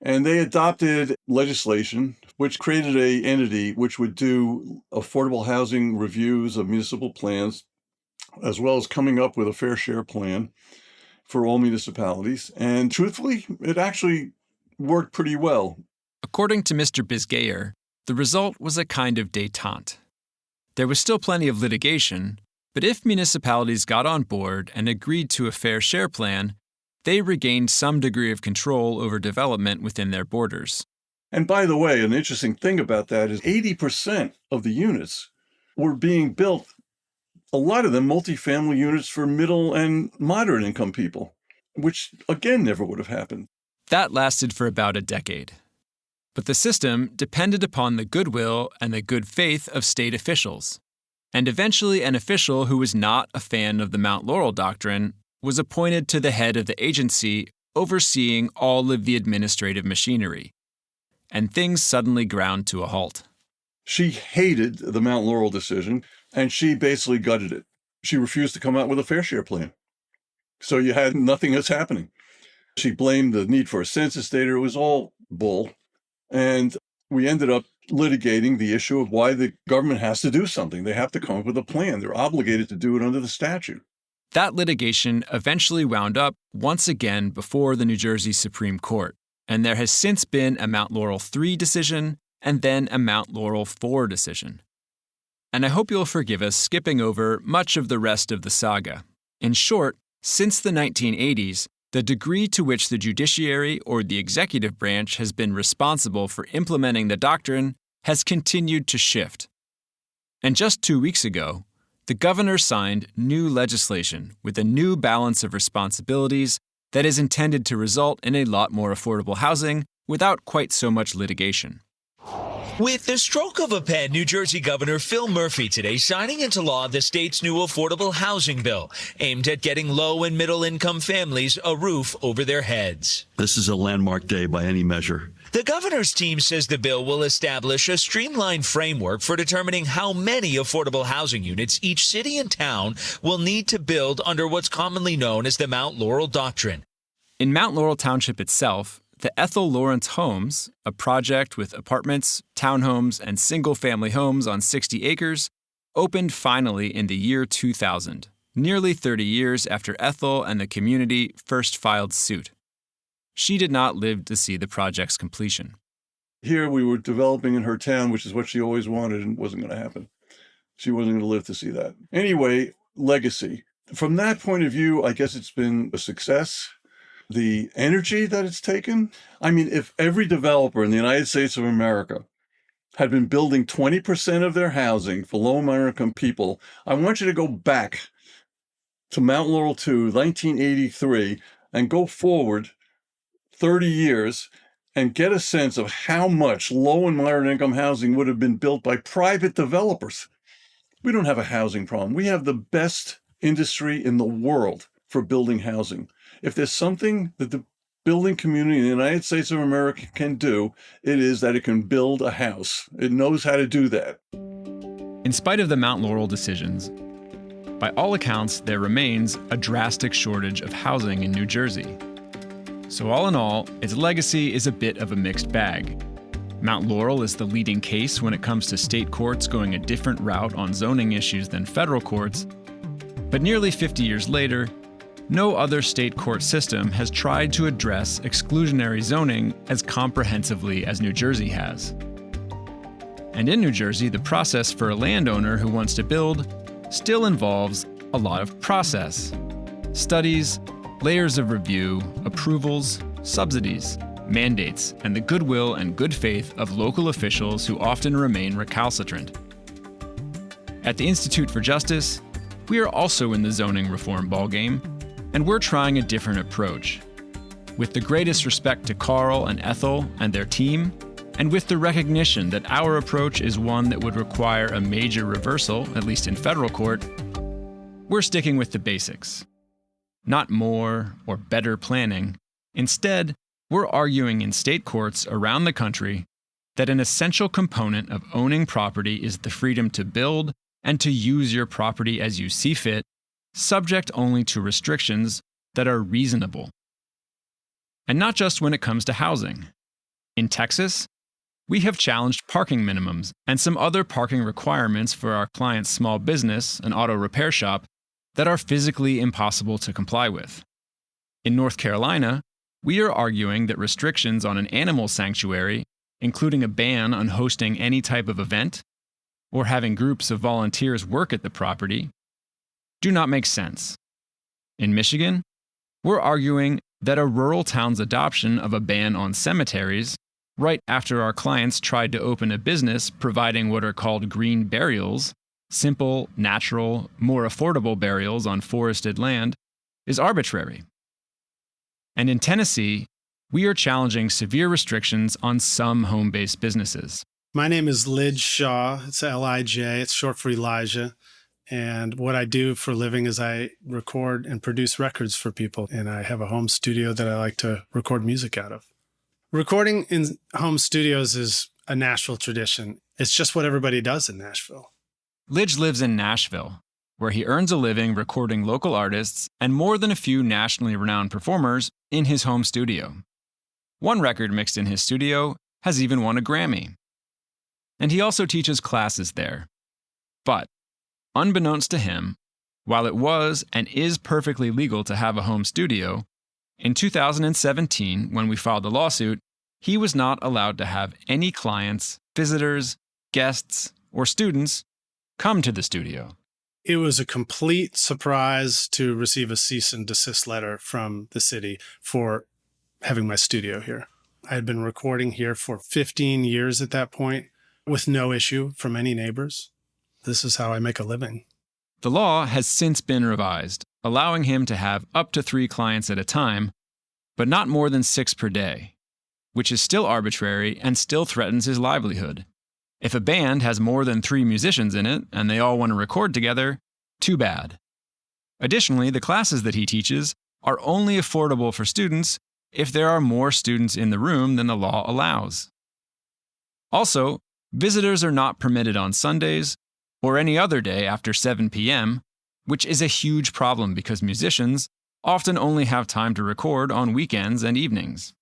And they adopted legislation which created an entity which would do affordable housing reviews of municipal plans, as well as coming up with a fair share plan for all municipalities. And truthfully, it actually worked pretty well. According to Mr. Bisgayer, the result was a kind of détente. There was still plenty of litigation, but if municipalities got on board and agreed to a fair share plan, they regained some degree of control over development within their borders. And by the way, an interesting thing about that is 80% of the units were being built, a lot of them multifamily units for middle and moderate income people, which again never would have happened. That lasted for about a decade. But the system depended upon the goodwill and the good faith of state officials. And eventually an official who was not a fan of the Mount Laurel Doctrine was appointed to the head of the agency overseeing all of the administrative machinery. And things suddenly ground to a halt. She hated the Mount Laurel decision, and she basically gutted it. She refused to come out with a fair share plan. So you had nothing that's happening. She blamed the need for a census data. It was all bull. And we ended up litigating the issue of why the government has to do something. They have to come up with a plan. They're obligated to do it under the statute. That litigation eventually wound up once again before the New Jersey Supreme Court, and there has since been a Mount Laurel 3 decision and then a Mount Laurel 4 decision. And I hope you'll forgive us skipping over much of the rest of the saga. In short, since the 1980s, the degree to which the judiciary or the executive branch has been responsible for implementing the doctrine has continued to shift. And just 2 weeks ago, the governor signed new legislation with a new balance of responsibilities that is intended to result in a lot more affordable housing without quite so much litigation. With the stroke of a pen, New Jersey Governor Phil Murphy today signing into law the state's new affordable housing bill, aimed at getting low and middle income families a roof over their heads. This is a landmark day by any measure. The governor's team says the bill will establish a streamlined framework for determining how many affordable housing units each city and town will need to build under what's commonly known as the Mount Laurel Doctrine. In Mount Laurel Township itself, the Ethel Lawrence Homes, a project with apartments, townhomes, and single-family homes on 60 acres, opened finally in the year 2000, nearly 30 years after Ethel and the community first filed suit. She did not live to see the project's completion. Here we were developing in her town, which is what she always wanted, and wasn't going to happen. She wasn't going to live to see that. Anyway, legacy. From that point of view, I guess it's been a success. The energy that it's taken. I mean, if every developer in the United States of America had been building 20% of their housing for low and moderate income people, I want you to go back to Mount Laurel 2, 1983, and go forward 30 years and get a sense of how much low and moderate income housing would have been built by private developers. We don't have a housing problem. We have the best industry in the world for building housing. If there's something that the building community in the United States of America can do, it is that it can build a house. It knows how to do that. In spite of the Mount Laurel decisions, by all accounts, there remains a drastic shortage of housing in New Jersey. So all in all, its legacy is a bit of a mixed bag. Mount Laurel is the leading case when it comes to state courts going a different route on zoning issues than federal courts. But nearly 50 years later, no other state court system has tried to address exclusionary zoning as comprehensively as New Jersey has. And in New Jersey, the process for a landowner who wants to build still involves a lot of process. Studies, layers of review, approvals, subsidies, mandates, and the goodwill and good faith of local officials who often remain recalcitrant. At the Institute for Justice, we are also in the zoning reform ballgame, and we're trying a different approach. With the greatest respect to Carl and Ethel and their team, and with the recognition that our approach is one that would require a major reversal, at least in federal court, we're sticking with the basics. Not more or better planning. Instead, we're arguing in state courts around the country that an essential component of owning property is the freedom to build and to use your property as you see fit, subject only to restrictions that are reasonable. And not just when it comes to housing. In Texas, we have challenged parking minimums and some other parking requirements for our client's small business, an auto repair shop, that are physically impossible to comply with. In North Carolina, we are arguing that restrictions on an animal sanctuary, including a ban on hosting any type of event or having groups of volunteers work at the property, do not make sense. In Michigan, we're arguing that a rural town's adoption of a ban on cemeteries, right after our clients tried to open a business providing what are called green burials, simple, natural, more affordable burials on forested land, is arbitrary. And in Tennessee, we are challenging severe restrictions on some home-based businesses. My name is Lij Shaw. It's L-I-J. It's short for Elijah. And what I do for a living is I record and produce records for people. And I have a home studio that I like to record music out of. Recording in home studios is a Nashville tradition. It's just what everybody does in Nashville. Lij lives in Nashville, where he earns a living recording local artists and more than a few nationally renowned performers in his home studio. One record mixed in his studio has even won a Grammy. And he also teaches classes there. But, unbeknownst to him, while it was and is perfectly legal to have a home studio, in 2017, when we filed the lawsuit, he was not allowed to have any clients, visitors, guests, or students come to the studio. It was a complete surprise to receive a cease and desist letter from the city for having my studio here. I had been recording here for 15 years at that point with no issue from any neighbors. This is how I make a living. The law has since been revised, allowing him to have up to 3 clients at a time, but not more than 6 per day, which is still arbitrary and still threatens his livelihood. If a band has more than 3 musicians in it and they all want to record together, too bad. Additionally, the classes that he teaches are only affordable for students if there are more students in the room than the law allows. Also, visitors are not permitted on Sundays or any other day after 7 p.m., which is a huge problem because musicians often only have time to record on weekends and evenings.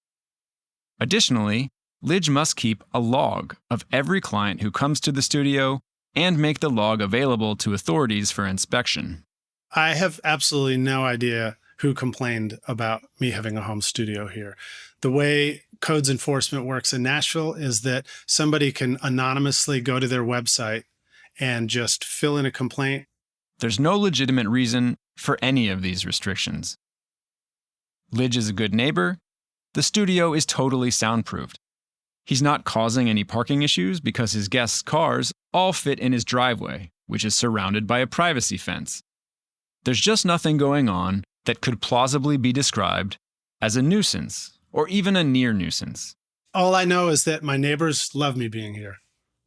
Additionally, Lij must keep a log of every client who comes to the studio and make the log available to authorities for inspection. I have absolutely no idea who complained about me having a home studio here. The way codes enforcement works in Nashville is that somebody can anonymously go to their website and just fill in a complaint. There's no legitimate reason for any of these restrictions. Lij is a good neighbor. The studio is totally soundproofed. He's not causing any parking issues because his guests' cars all fit in his driveway, which is surrounded by a privacy fence. There's just nothing going on that could plausibly be described as a nuisance or even a near nuisance. All I know is that my neighbors love me being here.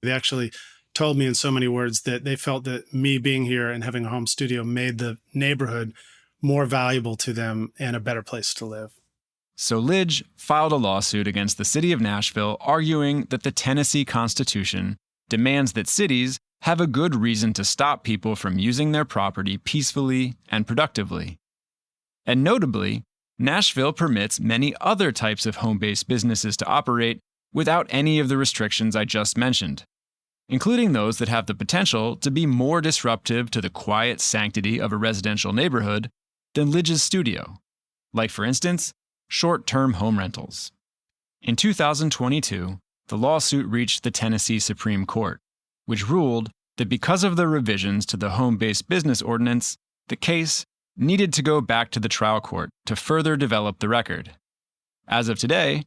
They actually told me in so many words that they felt that me being here and having a home studio made the neighborhood more valuable to them and a better place to live. So Lij filed a lawsuit against the city of Nashville, arguing that the Tennessee Constitution demands that cities have a good reason to stop people from using their property peacefully and productively. And notably, Nashville permits many other types of home-based businesses to operate without any of the restrictions I just mentioned, including those that have the potential to be more disruptive to the quiet sanctity of a residential neighborhood than Lij's studio, like, for instance, short-term home rentals. In 2022, the lawsuit reached the Tennessee Supreme Court, which ruled that because of the revisions to the home-based business ordinance, the case needed to go back to the trial court to further develop the record. As of today,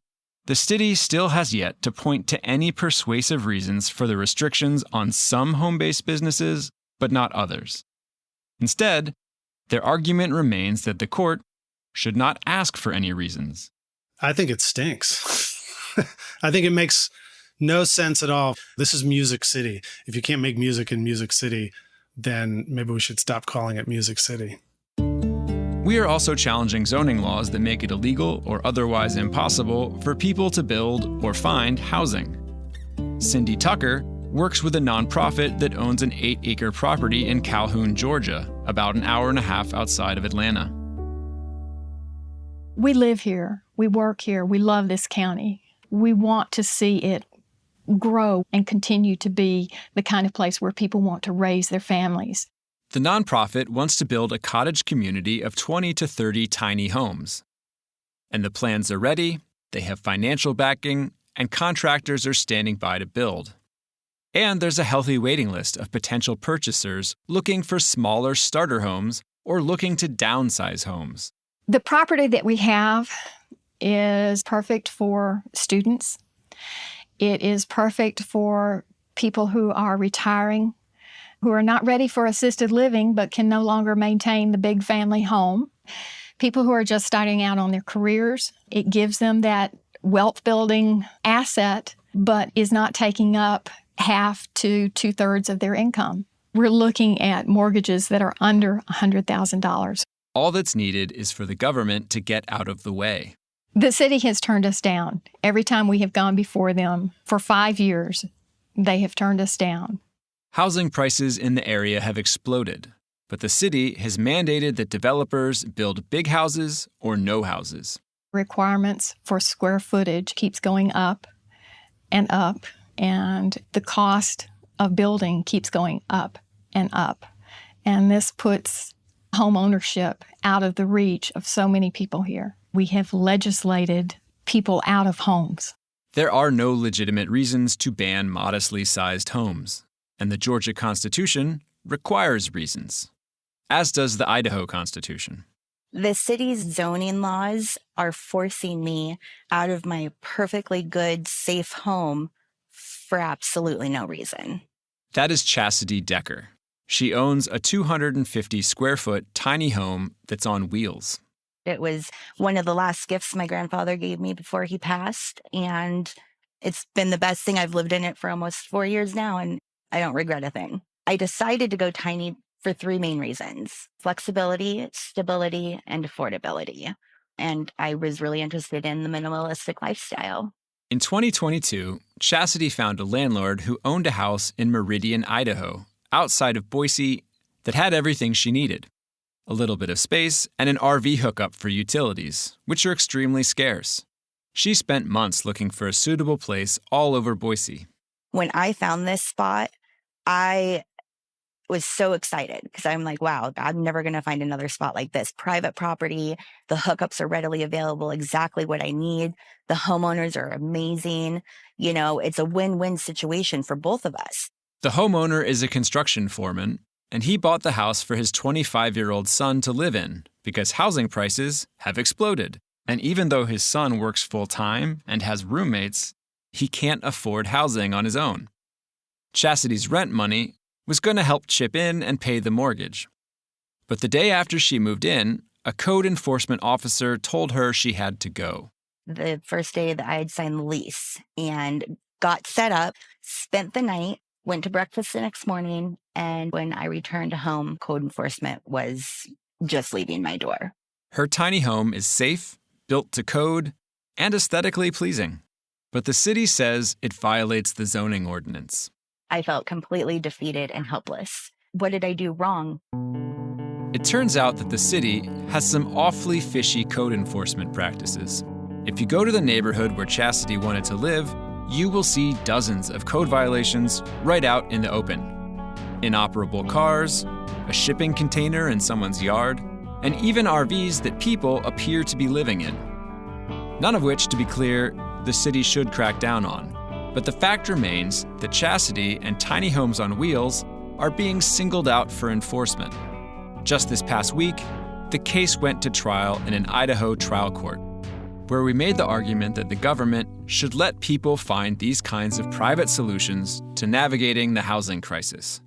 the city still has yet to point to any persuasive reasons for the restrictions on some home-based businesses but not others. Instead, their argument remains that the court should not ask for any reasons. I think it stinks. I think it makes no sense at all. This is Music City. If you can't make music in Music City, then maybe we should stop calling it Music City. We are also challenging zoning laws that make it illegal or otherwise impossible for people to build or find housing. Cindy Tucker works with a nonprofit that owns an 8-acre property in Calhoun, Georgia, about an hour and a half outside of Atlanta. We live here. We work here. We love this county. We want to see it grow and continue to be the kind of place where people want to raise their families. The nonprofit wants to build a cottage community of 20 to 30 tiny homes. And the plans are ready, they have financial backing, and contractors are standing by to build. And there's a healthy waiting list of potential purchasers looking for smaller starter homes or looking to downsize homes. The property that we have is perfect for students. It is perfect for people who are retiring, who are not ready for assisted living but can no longer maintain the big family home. People who are just starting out on their careers. It gives them that wealth building asset but is not taking up half to 2/3 of their income. We're looking at mortgages that are under $100,000. All that's needed is for the government to get out of the way. The city has turned us down. Every time we have gone before them for 5 years, they have turned us down. Housing prices in the area have exploded, but the city has mandated that developers build big houses or no houses. Requirements for square footage keeps going up, and the cost of building keeps going up. And this puts home ownership out of the reach of so many people here. We have legislated people out of homes. There are no legitimate reasons to ban modestly sized homes, and the Georgia Constitution requires reasons, as does the Idaho Constitution. The city's zoning laws are forcing me out of my perfectly good, safe home for absolutely no reason. That is Chastity Decker. She owns a 250-square-foot tiny home that's on wheels. It was one of the last gifts my grandfather gave me before he passed, and it's been the best thing. I've lived in it for almost 4 years now, and I don't regret a thing. I decided to go tiny for 3 main reasons: flexibility, stability, and affordability. And I was really interested in the minimalistic lifestyle. In 2022, Chastity found a landlord who owned a house in Meridian, Idaho, outside of Boise, that had everything she needed: a little bit of space and an RV hookup for utilities, which are extremely scarce. She spent months looking for a suitable place all over Boise. When I found this spot, I was so excited because I'm like, wow, I'm never going to find another spot like this. Private property, the hookups are readily available, exactly what I need. The homeowners are amazing. You know, it's a win-win situation for both of us. The homeowner is a construction foreman, and he bought the house for his 25-year-old son to live in because housing prices have exploded. And even though his son works full-time and has roommates, he can't afford housing on his own. Chastity's rent money was going to help chip in and pay the mortgage. But the day after she moved in, a code enforcement officer told her she had to go. The first day that I had signed the lease and got set up, spent the night, went to breakfast the next morning, and when I returned home, code enforcement was just leaving my door. Her tiny home is safe, built to code, and aesthetically pleasing. But the city says it violates the zoning ordinance. I felt completely defeated and helpless. What did I do wrong? It turns out that the city has some awfully fishy code enforcement practices. If you go to the neighborhood where Chastity wanted to live, you will see dozens of code violations right out in the open. Inoperable cars, a shipping container in someone's yard, and even RVs that people appear to be living in. None of which, to be clear, the city should crack down on. But the fact remains that Chastity and tiny homes on wheels are being singled out for enforcement. Just this past week, the case went to trial in an Idaho trial court, where we made the argument that the government should let people find these kinds of private solutions to navigating the housing crisis.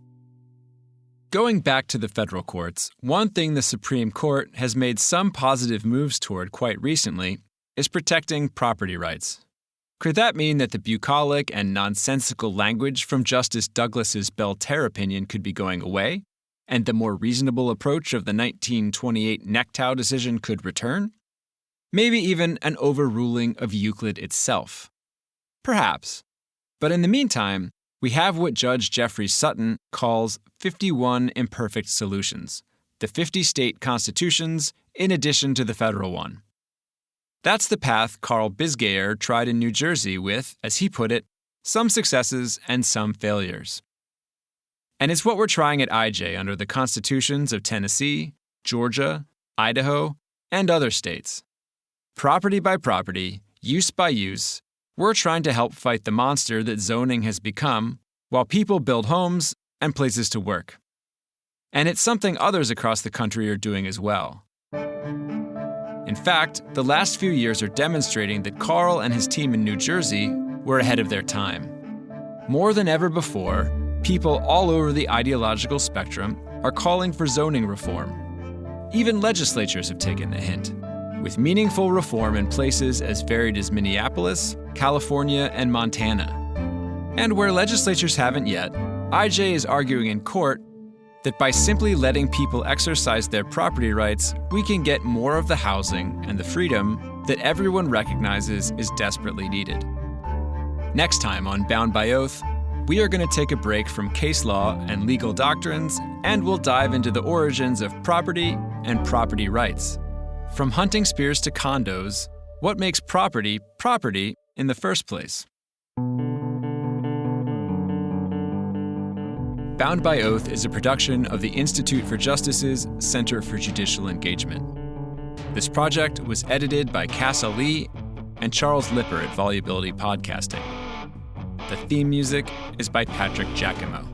Going back to the federal courts, one thing the Supreme Court has made some positive moves toward quite recently is protecting property rights. Could that mean that the bucolic and nonsensical language from Justice Douglas's Bell-Terre opinion could be going away, and the more reasonable approach of the 1928 Nectow decision could return? Maybe even an overruling of Euclid itself. Perhaps. But in the meantime, we have what Judge Jeffrey Sutton calls 51 imperfect solutions, the 50 state constitutions in addition to the federal one. That's the path Carl Bisgayer tried in New Jersey with, as he put it, some successes and some failures. And it's what we're trying at IJ under the constitutions of Tennessee, Georgia, Idaho, and other states. Property by property, use by use, we're trying to help fight the monster that zoning has become while people build homes and places to work. And it's something others across the country are doing as well. In fact, the last few years are demonstrating that Carl and his team in New Jersey were ahead of their time. More than ever before, people all over the ideological spectrum are calling for zoning reform. Even legislatures have taken the hint, with meaningful reform in places as varied as Minneapolis, California, and Montana. And where legislatures haven't yet, IJ is arguing in court that by simply letting people exercise their property rights, we can get more of the housing and the freedom that everyone recognizes is desperately needed. Next time on Bound by Oath, we are going to take a break from case law and legal doctrines, and we'll dive into the origins of property and property rights. From hunting spears to condos, what makes property property in the first place? Bound by Oath is a production of the Institute for Justice's Center for Judicial Engagement. This project was edited by Cass Ali and Charles Lipper at Volubility Podcasting. The theme music is by Patrick Giacomo.